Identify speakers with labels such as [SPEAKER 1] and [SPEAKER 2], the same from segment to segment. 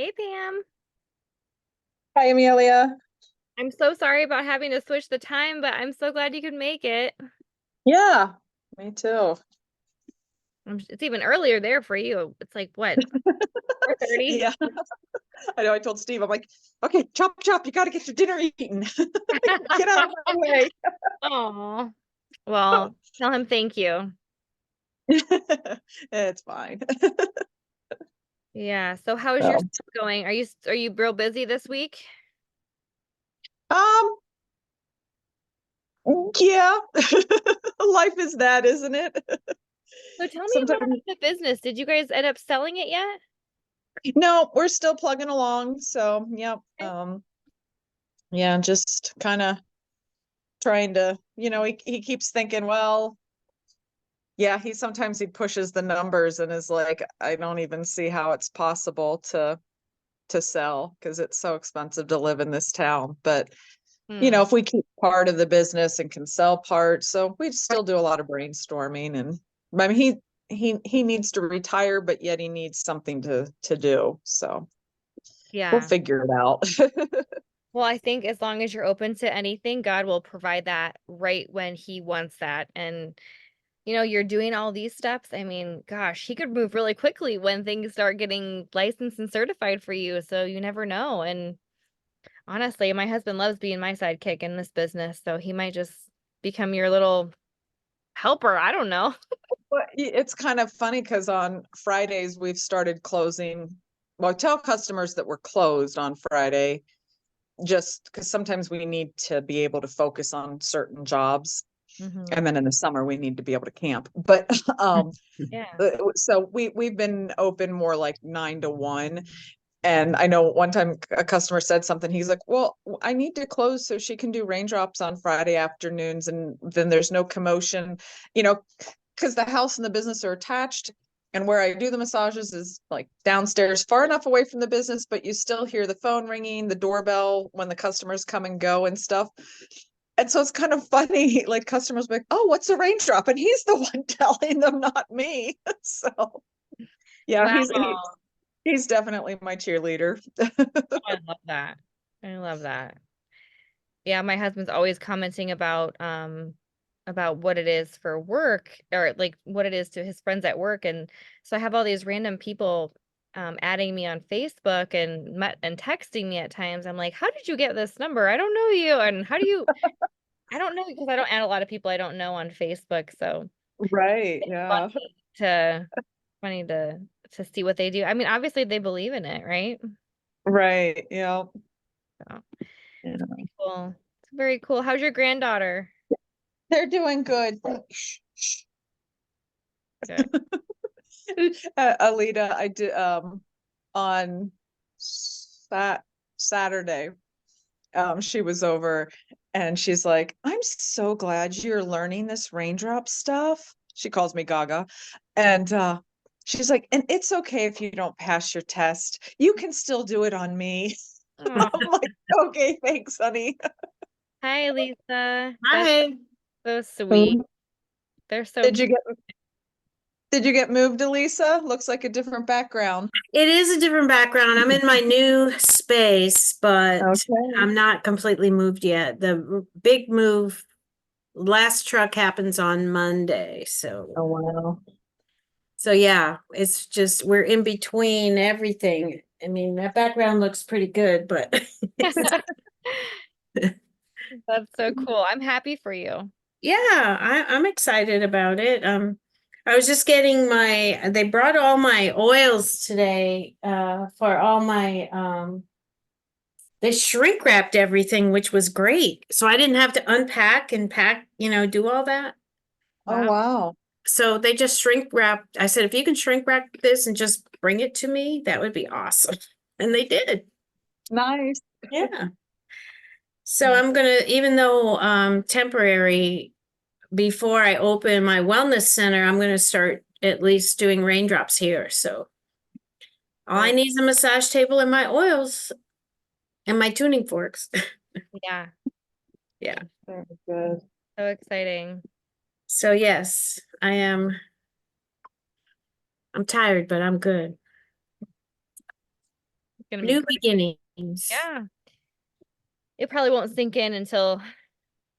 [SPEAKER 1] Hey Pam,
[SPEAKER 2] Hi, Amelia.
[SPEAKER 1] I'm so sorry about having to switch the time, but I'm so glad you could make it.
[SPEAKER 2] Yeah, me too.
[SPEAKER 1] It's even earlier there for you. It's like what, 4:30?
[SPEAKER 2] Yeah, I know. I told Steve, I'm like, okay, chop, chop. You got to get your dinner eaten. Get out of my way.
[SPEAKER 1] Oh, well, tell him thank you.
[SPEAKER 2] It's fine.
[SPEAKER 1] Yeah. So how is your
[SPEAKER 2] So,
[SPEAKER 1] stuff going? Are you real busy this week?
[SPEAKER 2] um, yeah, life is that, isn't it?
[SPEAKER 1] So tell me more
[SPEAKER 2] Sometimes,
[SPEAKER 1] about the business. Did you guys end up selling it yet?
[SPEAKER 2] no, we're still plugging along. So, yeah,
[SPEAKER 1] Okay.
[SPEAKER 2] yeah, just kind of trying to, he keeps thinking, well, yeah, he pushes the numbers and is like, I don't even see how it's possible to sell because it's so expensive to live in this town. But
[SPEAKER 1] Hmm.
[SPEAKER 2] if we keep part of the business and can sell parts, so we still do a lot of brainstorming. And I mean, he needs to retire, but yet he needs something to do. So we'll
[SPEAKER 1] Yeah.
[SPEAKER 2] figure it out.
[SPEAKER 1] Well, I think as long as you're open to anything, God will provide that right when he wants that. And you're doing all these steps. I mean, gosh, he could move really quickly when things start getting licensed and certified for you. So you never know. And honestly, my husband loves being my sidekick in this business. So he might just become your little helper. I don't know.
[SPEAKER 2] But it's kind of funny because on Fridays we've started closing. Well, I tell customers that we're closed on Friday just because sometimes we need to be able to focus on certain jobs.
[SPEAKER 1] Hmm.
[SPEAKER 2] And then in the summer we need to be able to camp. But
[SPEAKER 1] Yeah.
[SPEAKER 2] so we've been open more like 9 to 1. And I know one time a customer said something. He's like, "Well, I need to close so she can do raindrops on Friday afternoons, and then there's no commotion, you know, because the house and the business are attached." And where I do the massages is like downstairs, far enough away from the business, but you still hear the phone ringing, the doorbell when the customers come and go and stuff. And so it's kind of funny, like customers be like, "Oh, what's a raindrop?" And he's the one telling them, not me. So yeah,
[SPEAKER 1] Wow.
[SPEAKER 2] he's definitely my cheerleader.
[SPEAKER 1] I love that. I love that. Yeah, my husband's always commenting about what it is for work or like what it is to his friends at work. And so I have all these random people adding me on Facebook and texting me at times. I'm like, "How did you get this number? I don't know you." And how do you I don't know because I don't add a lot of people I don't know on Facebook. So
[SPEAKER 2] Right.
[SPEAKER 1] it's
[SPEAKER 2] Yeah.
[SPEAKER 1] to funny to see what they do. I mean, obviously they believe in it, right?
[SPEAKER 2] Right. Yeah.
[SPEAKER 1] So
[SPEAKER 2] Yeah.
[SPEAKER 1] it's pretty cool. It's very cool. How's your granddaughter?
[SPEAKER 2] They're doing good.
[SPEAKER 1] Good.
[SPEAKER 2] Alita, I did on Saturday. She was over and she's like, "I'm so glad you're learning this raindrop stuff." She calls me Gaga. And she's like, "And it's okay if you don't pass your test. You can still do it on me." I'm
[SPEAKER 1] Aw.
[SPEAKER 2] like, "Okay, thanks, honey."
[SPEAKER 1] Hi, Lisa. That's
[SPEAKER 3] Hi.
[SPEAKER 1] so sweet.
[SPEAKER 2] Um,
[SPEAKER 1] They're so
[SPEAKER 2] Did you
[SPEAKER 1] cute.
[SPEAKER 2] get moved, Elisa? Looks like a different background.
[SPEAKER 3] It is a different background. I'm in my new space, but
[SPEAKER 2] Okay.
[SPEAKER 3] I'm not completely moved yet. The big move, last truck happens on Monday.
[SPEAKER 2] Oh wow.
[SPEAKER 3] So yeah, it's just we're in between everything. I mean, that background looks pretty good, but
[SPEAKER 1] That's so cool. I'm happy for you.
[SPEAKER 3] yeah, I'm excited about it. I was just getting they brought all my oils today, for all my they shrink wrapped everything, which was great. So I didn't have to unpack and pack, do all that.
[SPEAKER 2] Oh
[SPEAKER 1] Wow.
[SPEAKER 2] wow.
[SPEAKER 3] So they just shrink wrapped. I said, if you can shrink wrap this and just bring it to me, that would be awesome. And they did.
[SPEAKER 2] Nice.
[SPEAKER 3] Yeah. So I'm gonna, even though temporary, before I open my wellness center, I'm gonna start at least doing raindrops here. So all I
[SPEAKER 1] Very,
[SPEAKER 3] need is a massage table and my oils and my tuning forks.
[SPEAKER 1] yeah,
[SPEAKER 3] Yeah.
[SPEAKER 2] Very good.
[SPEAKER 1] so exciting.
[SPEAKER 3] So yes, I am. I'm tired, but I'm good.
[SPEAKER 1] gonna be
[SPEAKER 3] New
[SPEAKER 1] great.
[SPEAKER 3] beginnings.
[SPEAKER 1] Yeah. It probably won't sink in until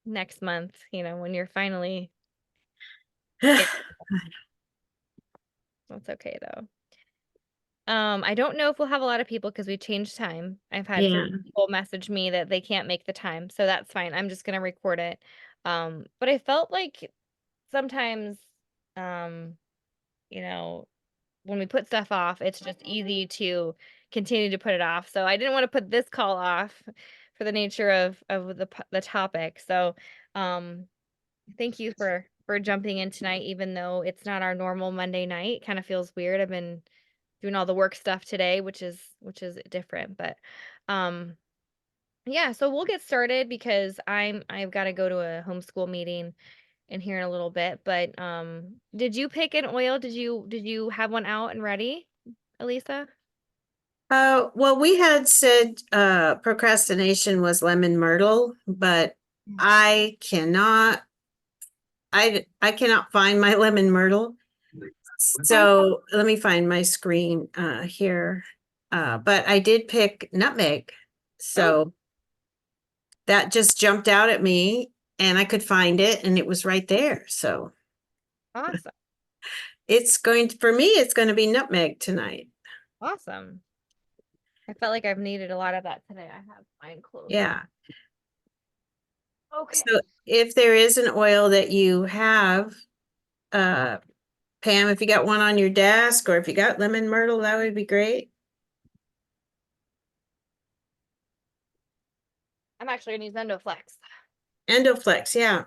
[SPEAKER 1] next month, when you're finally in. That's okay though. I don't know if we'll have a lot of people because we changed time. I've had
[SPEAKER 3] Yeah.
[SPEAKER 1] 3 people message me that they can't make the time, so that's fine. I'm just gonna record it. But I felt like sometimes, um, you know, when we put stuff off, it's just easy to continue to put it off. So I didn't want to put this call off for the nature of the topic. So, um, thank you for jumping in tonight, even though it's not our normal Monday night. Kind of feels weird. I've been doing all the work stuff today, which is different, but um yeah, so we'll get started because I've got to go to a homeschool meeting in here in a little bit, but did you pick an oil? Did you have one out and ready, Elisa?
[SPEAKER 3] Well, we had said procrastination was lemon myrtle, but I cannot I cannot find my lemon myrtle. So let me find my screen here. But I did pick nutmeg. So that just jumped out at me and I could find it and it was right there. So
[SPEAKER 1] Awesome.
[SPEAKER 3] for me, it's going to be nutmeg tonight.
[SPEAKER 1] Awesome. I felt like I've needed a lot of that today. I have mine close.
[SPEAKER 3] Yeah.
[SPEAKER 1] Okay.
[SPEAKER 3] So if there is an oil that you have, Pam, if you got one on your desk or if you got lemon myrtle, that would be great.
[SPEAKER 1] I'm actually gonna use Endoflex.
[SPEAKER 3] Endoflex, yeah.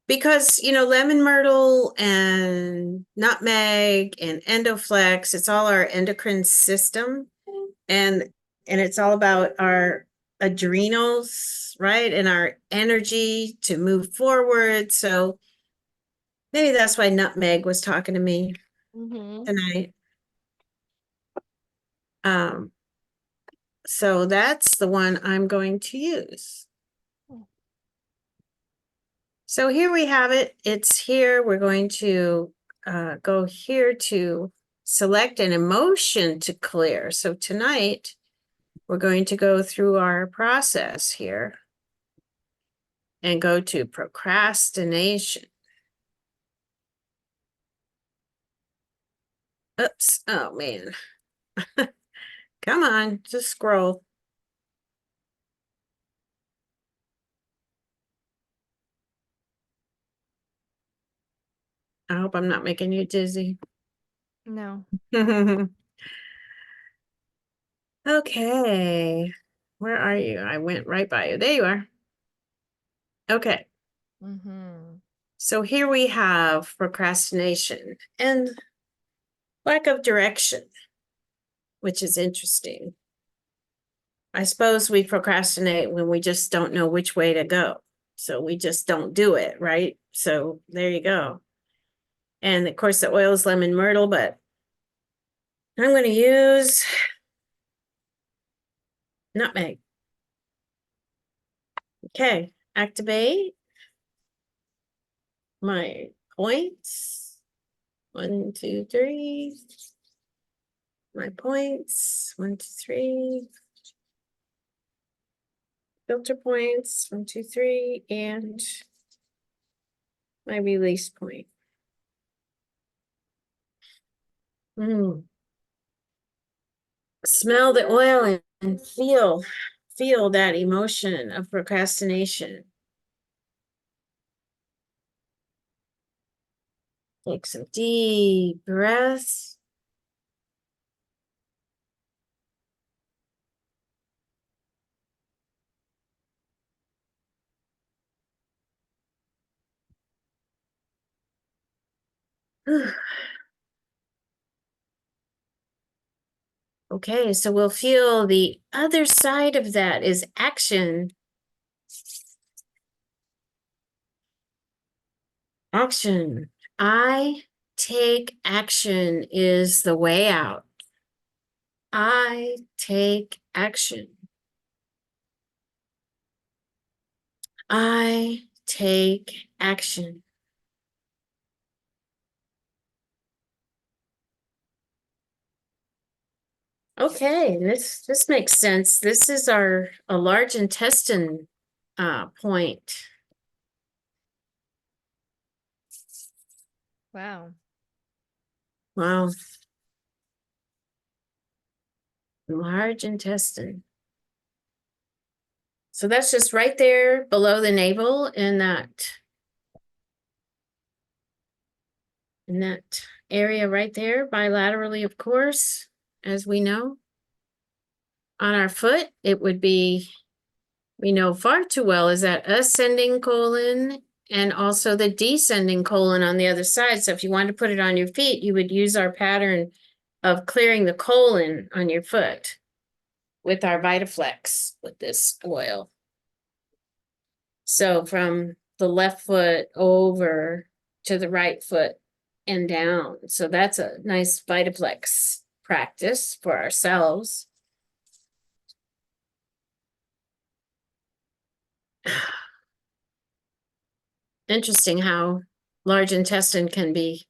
[SPEAKER 3] Because, lemon myrtle and nutmeg and Endoflex, it's all our endocrine system. And it's all about our adrenals, right? And our energy to move forward. So maybe that's why nutmeg was talking to me tonight. So that's the one I'm going to use. So here we have it. It's here. We're going to go here to select an emotion to clear. So tonight, we're going to go through our process here and go to procrastination. Oops. Oh, man. Come on, just scroll. I hope I'm not making you dizzy.
[SPEAKER 1] No.
[SPEAKER 3] Okay. Where are you? I went right by you. There you are. Okay. So here we have procrastination and lack of direction, which is interesting. I suppose we procrastinate when we just don't know which way to go. So we just don't do it, right? So there you go. And of course, the oil is lemon myrtle, but I'm going to use nutmeg. Okay, activate my points. 1, 2, 3. My points. 1, 2, 3. Filter points. 1, 2, 3. And my release point. Smell the oil and feel that emotion of procrastination. Take some deep breaths. Okay, so we'll feel the other side of that is action. Action. I take action is the way out. I take action. I take action. Okay, this makes sense. This is a large intestine point.
[SPEAKER 1] Wow.
[SPEAKER 3] Wow. Large intestine. So that's just right there below the navel in that area right there, bilaterally, of course, as we know. On our foot, it would be, we know far too well, is that ascending colon and also the descending colon on the other side. So if you wanted to put it on your feet, you would use our pattern of clearing the colon on your foot with our VitaFlex with this oil. So from the left foot over to the right foot and down. So that's a nice VitaFlex practice for ourselves. Interesting how large intestine can be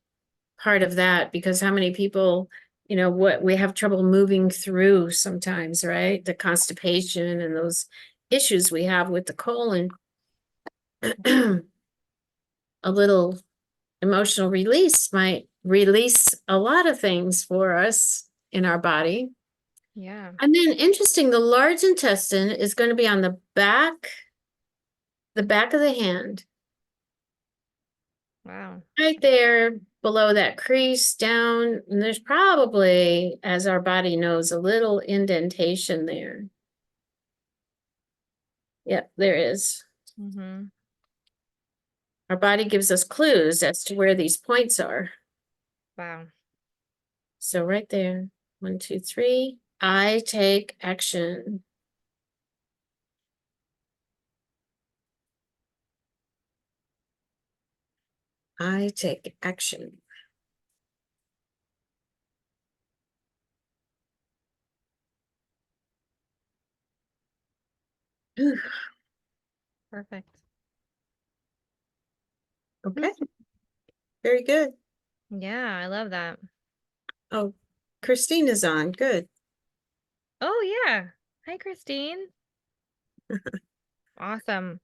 [SPEAKER 3] part of that, because how many people, what we have trouble moving through sometimes, right? The constipation and those issues we have with the colon. A little emotional release might release a lot of things for us in our body.
[SPEAKER 1] Yeah.
[SPEAKER 3] And then interesting, the large intestine is going to be on the back of the hand.
[SPEAKER 1] Wow.
[SPEAKER 3] Right there below that crease down, and there's probably, as our body knows, a little indentation there. Yep, there is.
[SPEAKER 1] Mm-hmm.
[SPEAKER 3] Our body gives us clues as to where these points are.
[SPEAKER 1] Wow.
[SPEAKER 3] So right there, 1, 2, 3, I take action. I take action.
[SPEAKER 1] Perfect.
[SPEAKER 3] Okay, very good.
[SPEAKER 1] Yeah, I love that.
[SPEAKER 3] Oh, Christine is on. Good.
[SPEAKER 1] Oh, yeah. Hi, Christine. Awesome.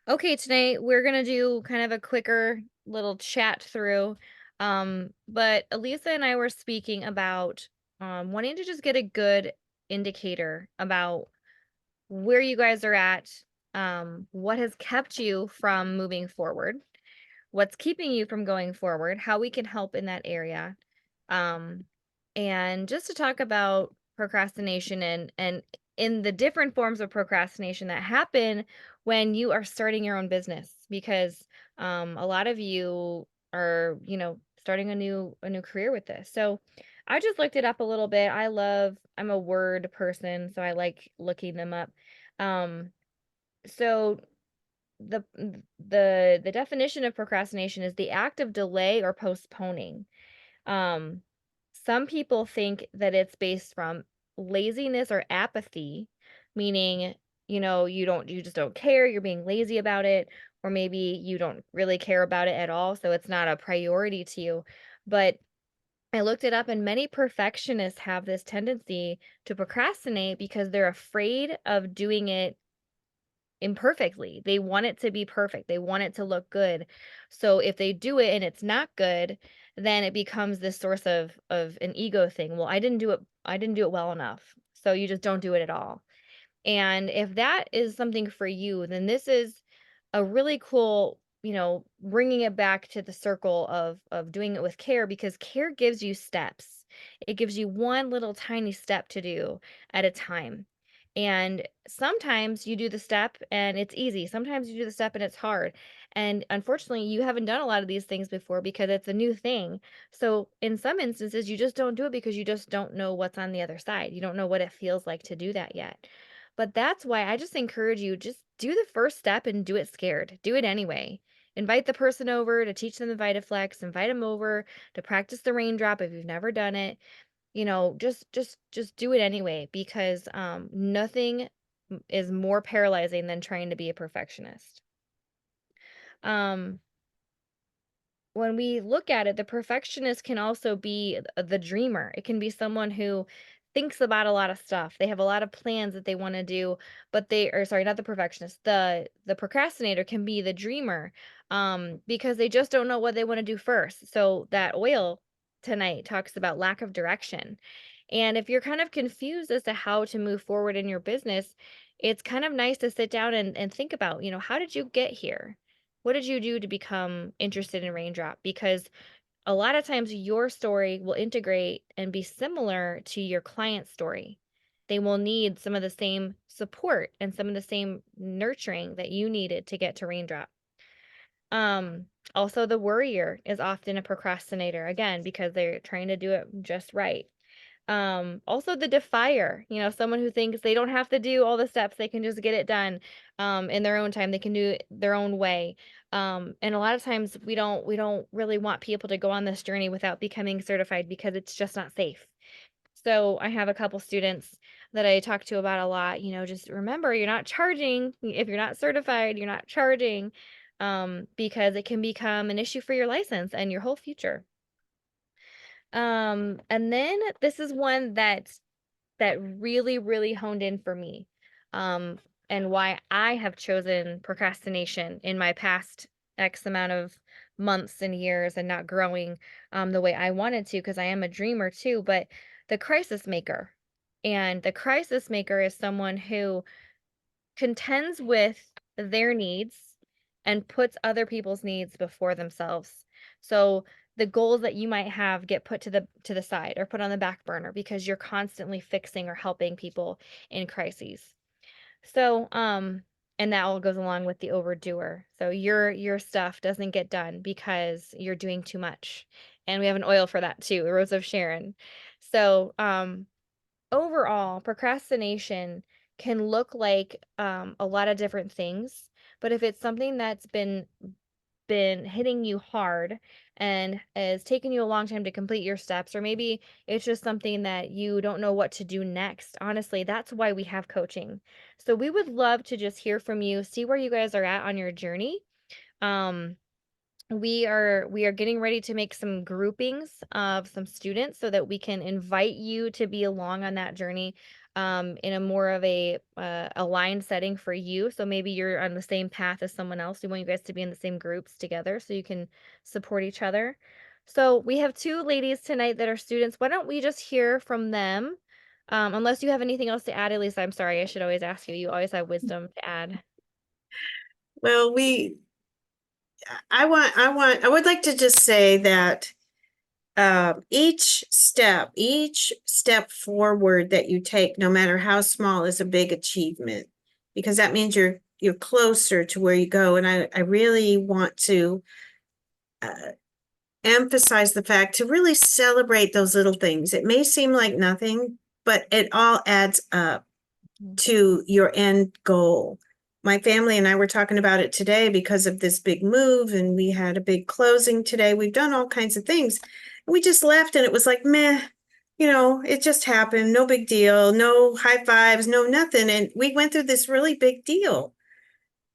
[SPEAKER 1] Okay, today we're gonna do kind of a quicker little chat through. But Elisa and I were speaking about wanting to just get a good indicator about where you guys are at, what has kept you from moving forward, what's keeping you from going forward, how we can help in that area. Um, and just to talk about procrastination and in the different forms of procrastination that happen when you are starting your own business, because a lot of you are, starting a new career with this. So I just looked it up a little bit. I'm a word person, so I like looking them up. Um, so the the definition of procrastination is the act of delay or postponing. Um, some people think that it's based from laziness or apathy, meaning, you just don't care, you're being lazy about it, or maybe you don't really care about it at all, so it's not a priority to you. But I looked it up, and many perfectionists have this tendency to procrastinate because they're afraid of doing it imperfectly. They want it to be perfect. They want it to look good. So if they do it and it's not good, then it becomes this source of an ego thing. Well, I didn't do it well enough. So you just don't do it at all. And if that is something for you, then this is a really cool, bringing it back to the circle of doing it with care, because care gives you steps. It gives you one little tiny step to do at a time. And sometimes you do the step and it's easy. Sometimes you do the step and it's hard. And unfortunately, you haven't done a lot of these things before because it's a new thing. So in some instances, you just don't do it because you just don't know what's on the other side. You don't know what it feels like to do that yet. But that's why I just encourage you, just do the first step and do it scared. Do it anyway. Invite the person over to teach them the VitaFlex, invite them over to practice the raindrop if you've never done it. Just do it anyway, because nothing is more paralyzing than trying to be a perfectionist. Um when we look at it, the perfectionist can also be the dreamer. It can be someone who thinks about a lot of stuff. They have a lot of plans that they want to do, but or sorry, not the perfectionist. The procrastinator can be the dreamer, because they just don't know what they want to do first. So that oil tonight talks about lack of direction. And if you're kind of confused as to how to move forward in your business, it's kind of nice to sit down and think about, how did you get here? What did you do to become interested in Raindrop? Because a lot of times your story will integrate and be similar to your client's story. They will need some of the same support and some of the same nurturing that you needed to get to Raindrop. Also the worrier is often a procrastinator, again, because they're trying to do it just right. Also the defier, someone who thinks they don't have to do all the steps, they can just get it done in their own time, they can do it their own way. And a lot of times we don't really want people to go on this journey without becoming certified because it's just not safe. So I have a couple students that I talk to about a lot, just remember you're not charging. If you're not certified, you're not charging, because it can become an issue for your license and your whole future. And then this is one that really, really honed in for me. And why I have chosen procrastination in my past X amount of months and years and not growing the way I wanted to, because I am a dreamer too, but the crisis maker. And the crisis maker is someone who contends with their needs and puts other people's needs before themselves. So the goals that you might have get put to the side or put on the back burner because you're constantly fixing or helping people in crises. So and that all goes along with the overdoer. So your stuff doesn't get done because you're doing too much. And we have an oil for that too, the Rose of Sharon. So overall, procrastination can look like a lot of different things, but if it's something that's been hitting you hard and is taking you a long time to complete your steps, or maybe it's just something that you don't know what to do next. Honestly, that's why we have coaching. So we would love to just hear from you, see where you guys are at on your journey. Um, we are getting ready to make some groupings of some students so that we can invite you to be along on that journey in a more of a aligned setting for you. So maybe you're on the same path as someone else. We want you guys to be in the same groups together so you can support each other. So we have two ladies tonight that are students. Why don't we just hear from them? Unless you have anything else to add, Elisa, I'm sorry. I should always ask you. You always have wisdom to add.
[SPEAKER 3] Well, I would like to just say that each step forward that you take, no matter how small, is a big achievement, because that means you're closer to where you go. And I really want to emphasize the fact to really celebrate those little things. It may seem like nothing, but it all adds up to your end goal. My family and I were talking about it today because of this big move, and we had a big closing today. We've done all kinds of things. We just left and it was like, meh, it just happened. No big deal. No high fives, no nothing. And we went through this really big deal.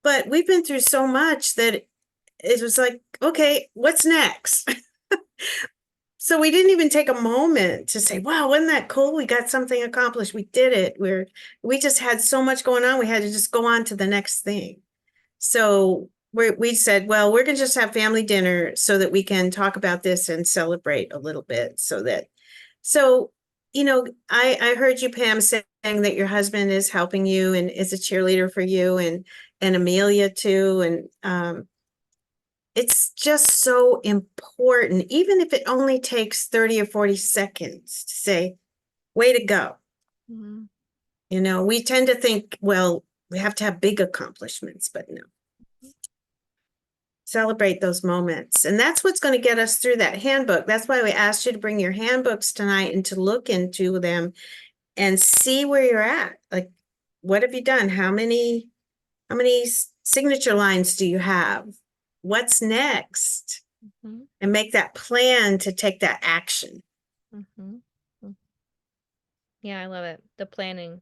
[SPEAKER 3] But we've been through so much that it was like, okay, what's next? So we didn't even take a moment to say, wow, wasn't that cool? We got something accomplished. We did it. We just had so much going on. We had to just go on to the next thing. So we said, well, we're going to just have family dinner so that we can talk about this and celebrate a little bit. I heard you, Pam, saying that your husband is helping you and is a cheerleader for you, and Amelia too. And it's just so important, even if it only takes 30 or 40 seconds to say, way to go.
[SPEAKER 1] Mm-hmm.
[SPEAKER 3] We tend to think, well, we have to have big accomplishments, but no. Celebrate those moments. And that's what's going to get us through that handbook. That's why we asked you to bring your handbooks tonight and to look into them and see where you're at. Like, what have you done? How many signature lines do you have? What's next?
[SPEAKER 1] Mm-hmm.
[SPEAKER 3] And make that plan to take that action.
[SPEAKER 1] Mm-hmm. Yeah, I love it. The planning,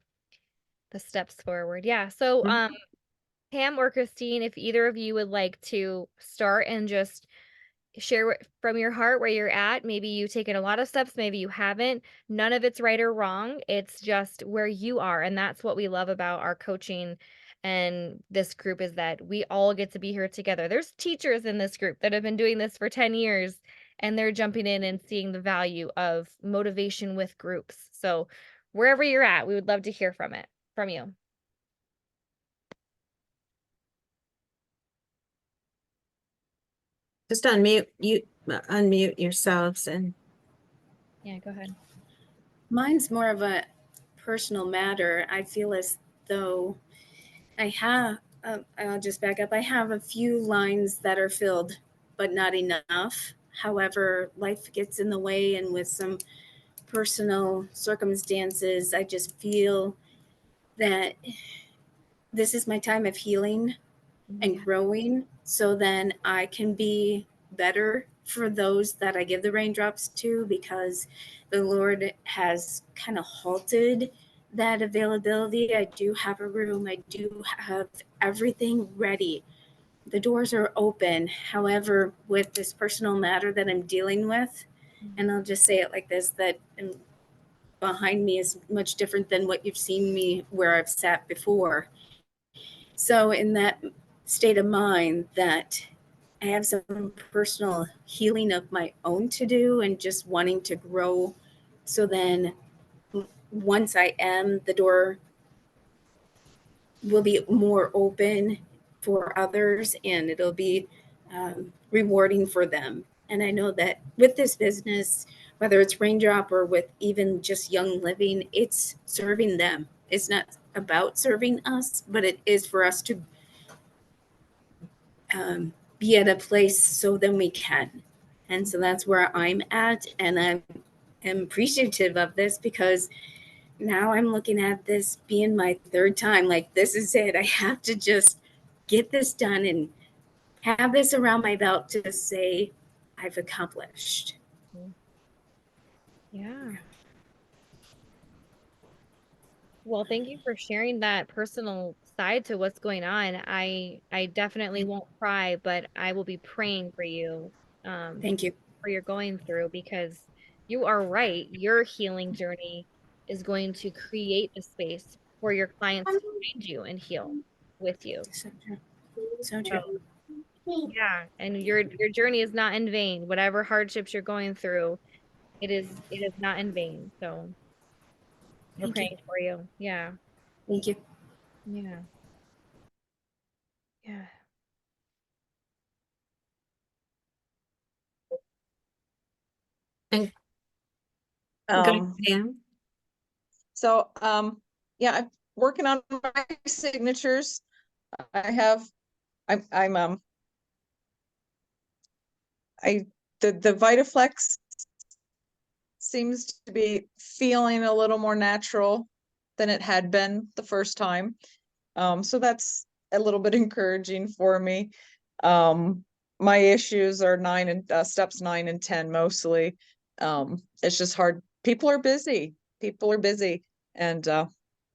[SPEAKER 1] the steps forward. Yeah. So, Pam or Christine, if either of you would like to start and just share from your heart where you're at. Maybe you've taken a lot of steps, maybe you haven't. None of it's right or wrong. It's just where you are. And that's what we love about our coaching and this group, is that we all get to be here together. There's teachers in this group that have been doing this for 10 years, and they're jumping in and seeing the value of motivation with groups. So wherever you're at, we would love to hear from you.
[SPEAKER 3] Just unmute yourselves and
[SPEAKER 1] Yeah, go ahead.
[SPEAKER 4] Mine's more of a personal matter. I feel as though I have, I'll just back up. I have a few lines that are filled, but not enough. However, life gets in the way, and with some personal circumstances, I just feel that this is my time of healing and growing, so then I can be better for those that I give the raindrops to, because the Lord has kind of halted that availability. I do have a room, I do have everything ready. The doors are open. However, with this personal matter that I'm dealing with, and I'll just say it like this, that behind me is much different than what you've seen me where I've sat before. So in that state of mind, that I have some personal healing of my own to do, and just wanting to grow. So then once I am, the door will be more open for others, and it'll be rewarding for them. And I know that with this business, whether it's Raindrop or with even just Young Living, it's serving them. It's not about serving us, but it is for us to be at a place so then we can. And so that's where I'm at. And I am appreciative of this, because now I'm looking at this being my third time. Like, this is it. I have to just get this done and have this around my belt to say I've accomplished.
[SPEAKER 1] Yeah. Well, thank you for sharing that personal side to what's going on. I definitely won't cry, but I will be praying for you,
[SPEAKER 4] Thank you.
[SPEAKER 1] for you're going through, because you are right. Your healing journey is going to create a space for your clients to find you and heal with you.
[SPEAKER 4] So true. So
[SPEAKER 1] So,
[SPEAKER 4] true.
[SPEAKER 1] yeah, and your journey is not in vain. Whatever hardships you're going through, it is not in vain. So we're
[SPEAKER 4] Thank you.
[SPEAKER 1] praying for you. Yeah.
[SPEAKER 4] Thank you.
[SPEAKER 1] Yeah. Yeah.
[SPEAKER 3] and go
[SPEAKER 2] Um,
[SPEAKER 3] Pam.
[SPEAKER 2] so, yeah, I'm working on my signatures. I have, I'm, the VitaFlex seems to be feeling a little more natural than it had been the first time. So that's a little bit encouraging for me. My issues are steps 9 and 10 mostly. It's just hard. People are busy. And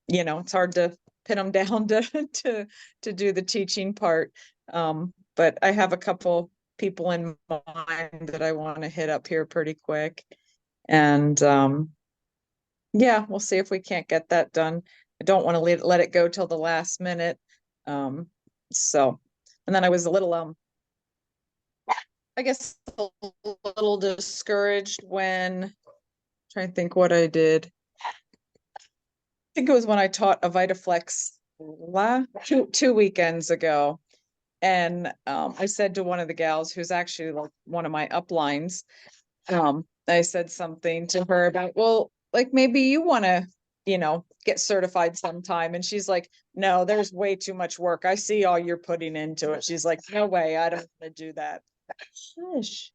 [SPEAKER 2] it's hard to pin them down to do the teaching part. But I have a couple people in mind that I want to hit up here pretty quick. And yeah, we'll see if we can't get that done. I don't want to let it go till the last minute. So, and then I was a little, I guess a little discouraged when, trying to think what I did. I think it was when I taught a VitaFlex two weekends ago. And I said to one of the gals, who's actually like one of my uplines, I said something to her about, well, like maybe you want to, get certified sometime. And she's like, no, there's way too much work. I see all you're putting into it. She's like, no way, I don't want to do that. Shush.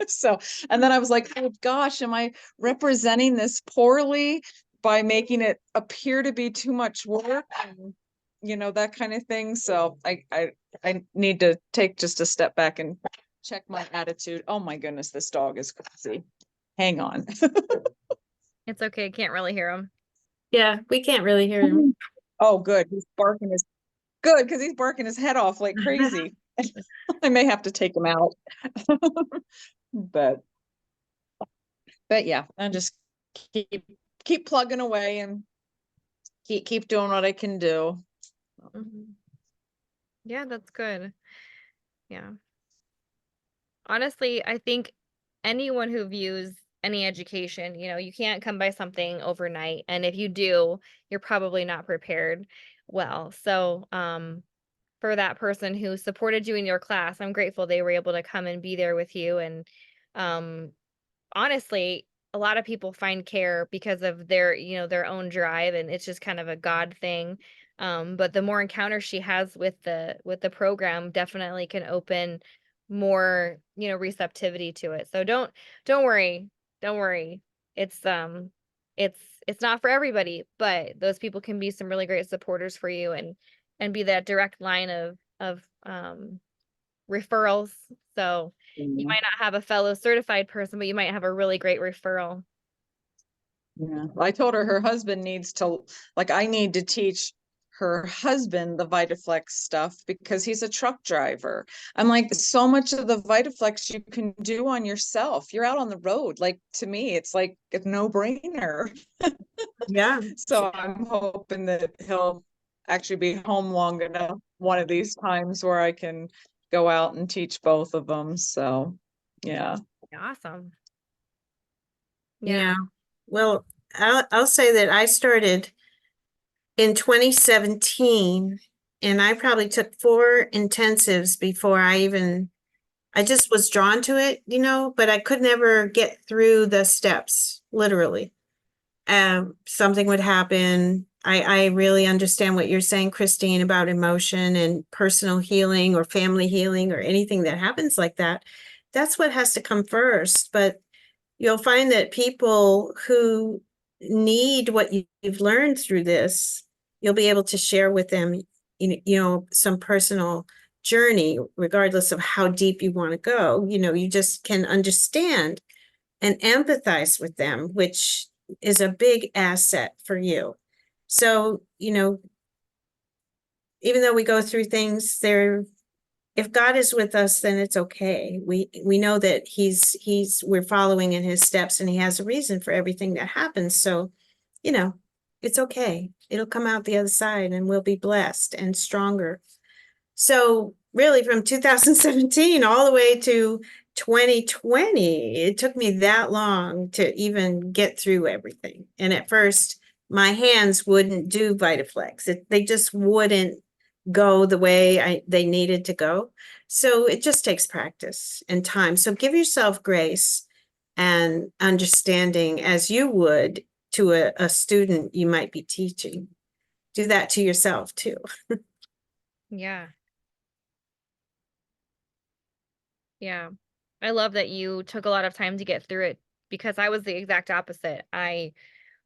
[SPEAKER 2] So, and then I was like, oh gosh, am I representing this poorly by making it appear to be too much work? And, that kind of thing. So I need to take just a step back and check my attitude. Oh my goodness, this dog is crazy. Hang on.
[SPEAKER 1] It's okay. Can't really hear them.
[SPEAKER 3] Yeah, we can't really hear him.
[SPEAKER 2] Oh, good. He's barking because he's barking his head off like crazy. I may have to take him out. But yeah, I just keep plugging away and keep doing what I can do.
[SPEAKER 1] Mhm. Yeah, that's good. Yeah. Honestly, I think anyone who views any education, you can't come by something overnight. And if you do, you're probably not prepared well. So, for that person who supported you in your class, I'm grateful they were able to come and be there with you. And, um, honestly, a lot of people find care because of their own drive, and it's just kind of a God thing. But the more encounters she has with the program definitely can open more, receptivity to it. So don't worry. Don't worry. It's it's it's not for everybody, but those people can be some really great supporters for you, and be that direct line of referrals. So you might not have a fellow certified person, but you might have a really great referral.
[SPEAKER 2] Yeah. I told her husband needs to, like, I need to teach her husband the VitaFlex stuff because he's a truck driver. I'm like, so much of the VitaFlex you can do on yourself. You're out on the road. Like, to me, it's like a no-brainer.
[SPEAKER 3] Yeah.
[SPEAKER 2] So I'm hoping that he'll actually be home long enough one of these times where I can go out and teach both of them. So, yeah.
[SPEAKER 1] Awesome.
[SPEAKER 3] Yeah. Well, I'll say that I started in 2017, and I probably took 4 intensives before I just was drawn to it, but I could never get through the steps, literally. Something would happen. I really understand what you're saying, Christine, about emotion and personal healing or family healing or anything that happens like that. That's what has to come first. But you'll find that people who need what you've learned through this, you'll be able to share with them, some personal journey, regardless of how deep you want to go. You just can understand and empathize with them, which is a big asset for you. So, even though we go through things, if God is with us, then it's okay. We know that we're following in his steps, and he has a reason for everything that happens. So, it's okay. It'll come out the other side, and we'll be blessed and stronger. So really, from 2017 all the way to 2020, it took me that long to even get through everything. And at first, my hands wouldn't do VitaFlex. They just wouldn't go the way they needed to go. So it just takes practice and time. So give yourself grace and understanding as you would to a student you might be teaching. Do that to yourself too.
[SPEAKER 1] Yeah. Yeah. I love that you took a lot of time to get through it, because I was the exact opposite. I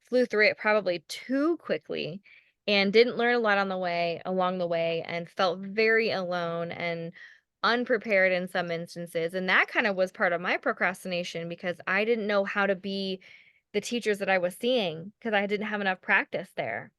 [SPEAKER 1] flew through it probably too quickly and didn't learn a lot along the way, and felt very alone and unprepared in some instances. And that kind of was part of my procrastination, because I didn't know how to be the teachers that I was seeing, because I didn't have enough practice there.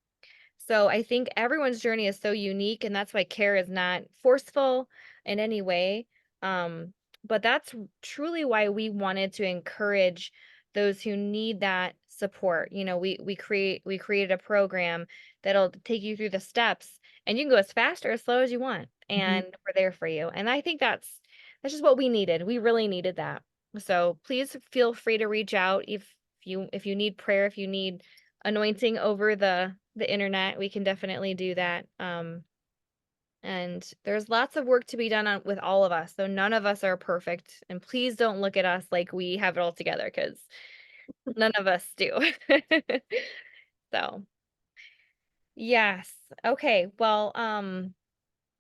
[SPEAKER 1] So I think everyone's journey is so unique, and that's why care is not forceful in any way. Um, but that's truly why we wanted to encourage those who need that support. We created a program that'll take you through the steps, and you can go as fast or as slow as you want, and we're there for you. And I think that's just what we needed. We really needed that. So please feel free to reach out if you need prayer, if you need anointing over the internet, we can definitely do that. And there's lots of work to be done with all of us. So none of us are perfect. And please don't look at us like we have it all together, because none of us do. So, yes. Okay. Well, I'm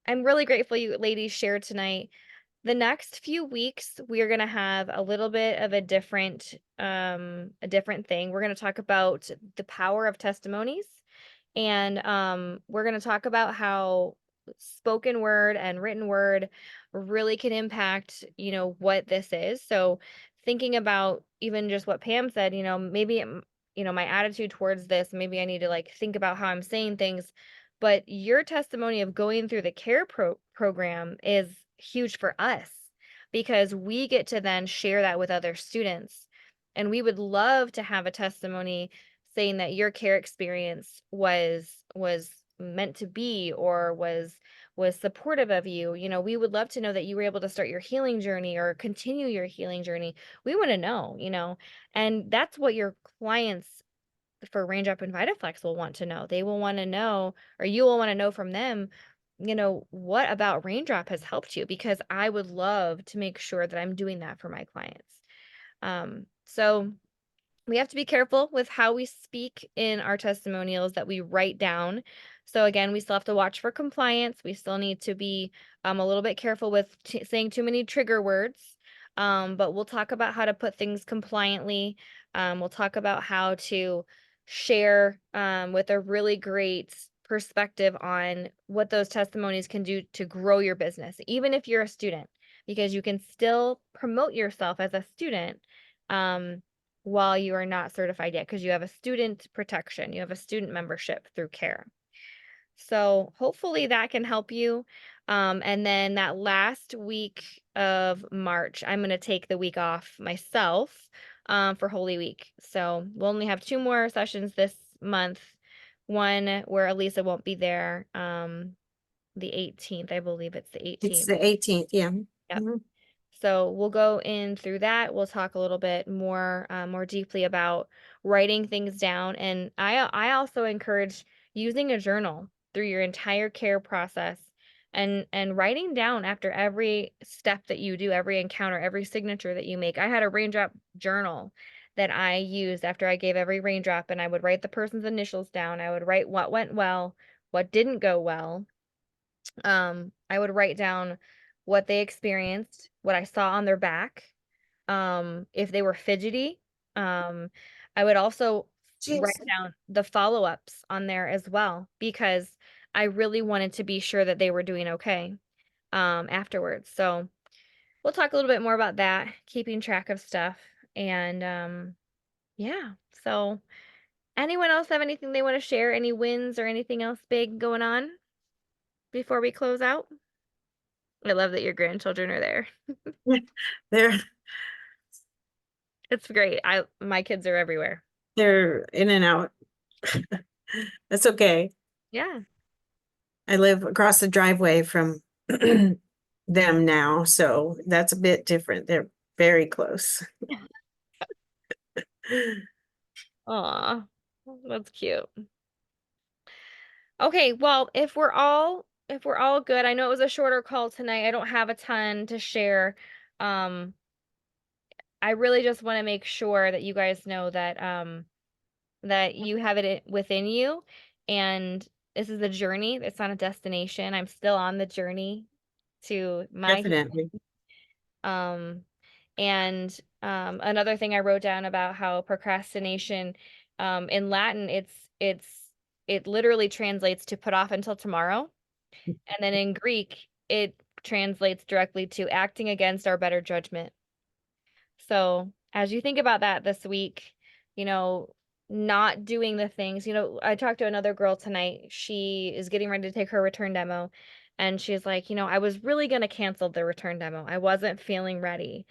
[SPEAKER 1] really grateful you ladies shared tonight. The next few weeks, we are going to have a little bit of a different thing. We're going to talk about the power of testimonies. And we're going to talk about how spoken word and written word really can impact, what this is. So thinking about even just what Pam said, maybe, my attitude towards this, maybe I need to like think about how I'm saying things. But your testimony of going through the care program huge for us because we get to then share that with other students. And we would love to have a testimony saying that your care experience was meant to be or was supportive of you. You know, we would love to know that you were able to start your healing journey or continue your healing journey. We want to know, you know, and that's what your clients for Raindrop and VitaFlex will want to know. They will want to know, or you will want to know from them, you know, what about Raindrop has helped you? Because I would love to make sure that I'm doing that for my clients. So we have to be careful with how we speak in our testimonials that we write down. So again, we still have to watch for compliance. We still need to be a little bit careful with saying too many trigger words. But we'll talk about how to put things compliantly. We'll talk about how to share with a really great perspective on what those testimonies can do to grow your business, even if you're a student, because you can still promote yourself as a student. While you are not certified yet, because you have a student protection, you have a student membership through CARE. So hopefully that can help you. And then that last week of March, I'm going to take the week off myself for Holy Week. So we'll only have 2 more sessions this month. One where Elisa won't be there, the 18th, I believe it's the 18th.
[SPEAKER 3] It's the 18th, yeah.
[SPEAKER 1] Yep.
[SPEAKER 3] Mhm.
[SPEAKER 1] So we'll go in through that. We'll talk a little bit more deeply about writing things down. And I also encourage using a journal through your entire care process and writing down after every step that you do, every encounter, every signature that you make. I had a Raindrop journal that I used after I gave every raindrop, and I would write the person's initials down. I would write what went well, what didn't go well. I would write down what they experienced, what I saw on their back, if they were fidgety. I would also write
[SPEAKER 3] Jeez.
[SPEAKER 1] down the follow-ups on there as well, because I really wanted to be sure that they were doing okay, afterwards. So we'll talk a little bit more about that, keeping track of stuff. And, yeah, so anyone else have anything they want to share? Any wins or anything else big going on before we close out? I love that your grandchildren are there.
[SPEAKER 3] They're
[SPEAKER 1] It's great. My kids are everywhere.
[SPEAKER 3] they're in and out. That's okay.
[SPEAKER 1] Yeah.
[SPEAKER 3] I live across the driveway from them now, so that's a bit different. They're very close.
[SPEAKER 1] Aw, that's cute. Okay, well, if we're all good, I know it was a shorter call tonight. I don't have a ton to share. Um, I really just want to make sure that you guys know that you have it within you, and this is a journey. It's not a destination. I'm still on the journey to my
[SPEAKER 3] Definitely.
[SPEAKER 1] Um, and another thing I wrote down about how procrastination, in Latin, it literally translates to put off until tomorrow. And then in Greek, it translates directly to acting against our better judgment. So as you think about that this week, you know, not doing the things, you know, I talked to another girl tonight. She is getting ready to take her return demo. And she's like, you know, I was really going to cancel the return demo. I wasn't feeling ready.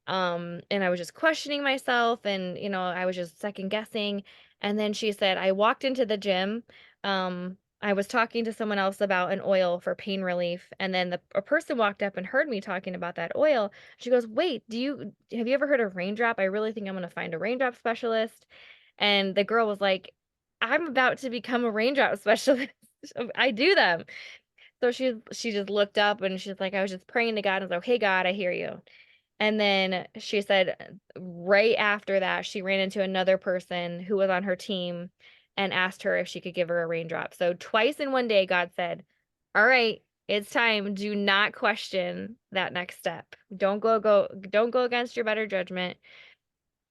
[SPEAKER 1] And I was just questioning myself, and, you know, I was just second guessing. And then she said, I walked into the gym. I was talking to someone else about an oil for pain relief. And then a person walked up and heard me talking about that oil. She goes, wait, have you ever heard of Raindrop? I really think I'm going to find a Raindrop specialist. And the girl was like, I'm about to become a Raindrop specialist. I do them. So she just looked up and she's like, I was just praying to God. And I was like, hey, God, I hear you. And then she said right after that, she ran into another person who was on her team and asked her if she could give her a raindrop. So twice in one day, God said, all right, it's time. Do not question that next step. Don't go against your better judgment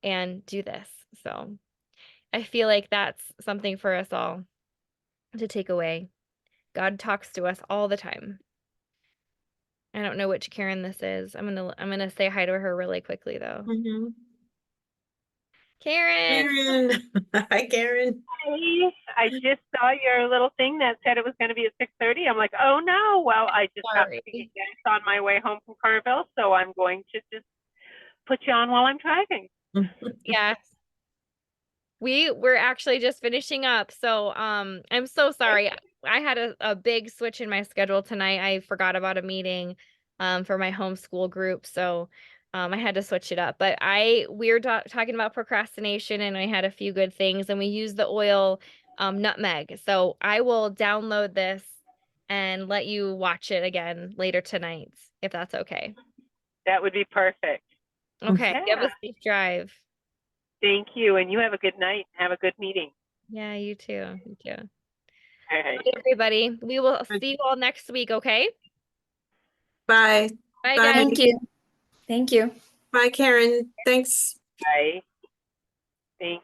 [SPEAKER 1] and do this. So I feel like that's something for us all to take away. God talks to us all the time. I don't know which Karen this is. I'm gonna say hi to her really quickly though.
[SPEAKER 3] Mhm.
[SPEAKER 1] Karen.
[SPEAKER 3] Karen. Hi, Karen.
[SPEAKER 5] Hey, I just saw your little thing that said it was going to be at 6:30. I'm like, oh no. Well, I just happened to get
[SPEAKER 1] Sorry.
[SPEAKER 5] gas on my way home from Carville, so I'm going to just put you on while I'm driving.
[SPEAKER 1] Yes. We're actually just finishing up. So I'm so sorry. I had a big switch in my schedule tonight. I forgot about a meeting for my homeschool group. So I had to switch it up. But we were talking about procrastination, and I had a few good things, and we used the oil nutmeg. So I will download this and let you watch it again later tonight, if that's okay.
[SPEAKER 5] That would be perfect.
[SPEAKER 1] Okay. You have
[SPEAKER 5] Yeah.
[SPEAKER 1] a safe drive.
[SPEAKER 5] Thank you. And you have a good night. Have a good meeting.
[SPEAKER 1] Yeah, you too. You too.
[SPEAKER 5] All right.
[SPEAKER 1] Bye, everybody. We will see you all next week, okay?
[SPEAKER 3] Bye.
[SPEAKER 1] Bye,
[SPEAKER 3] Bye.
[SPEAKER 1] guys.
[SPEAKER 4] Thank you. Thank you.
[SPEAKER 3] Bye, Karen. Thanks.
[SPEAKER 5] Bye. Thank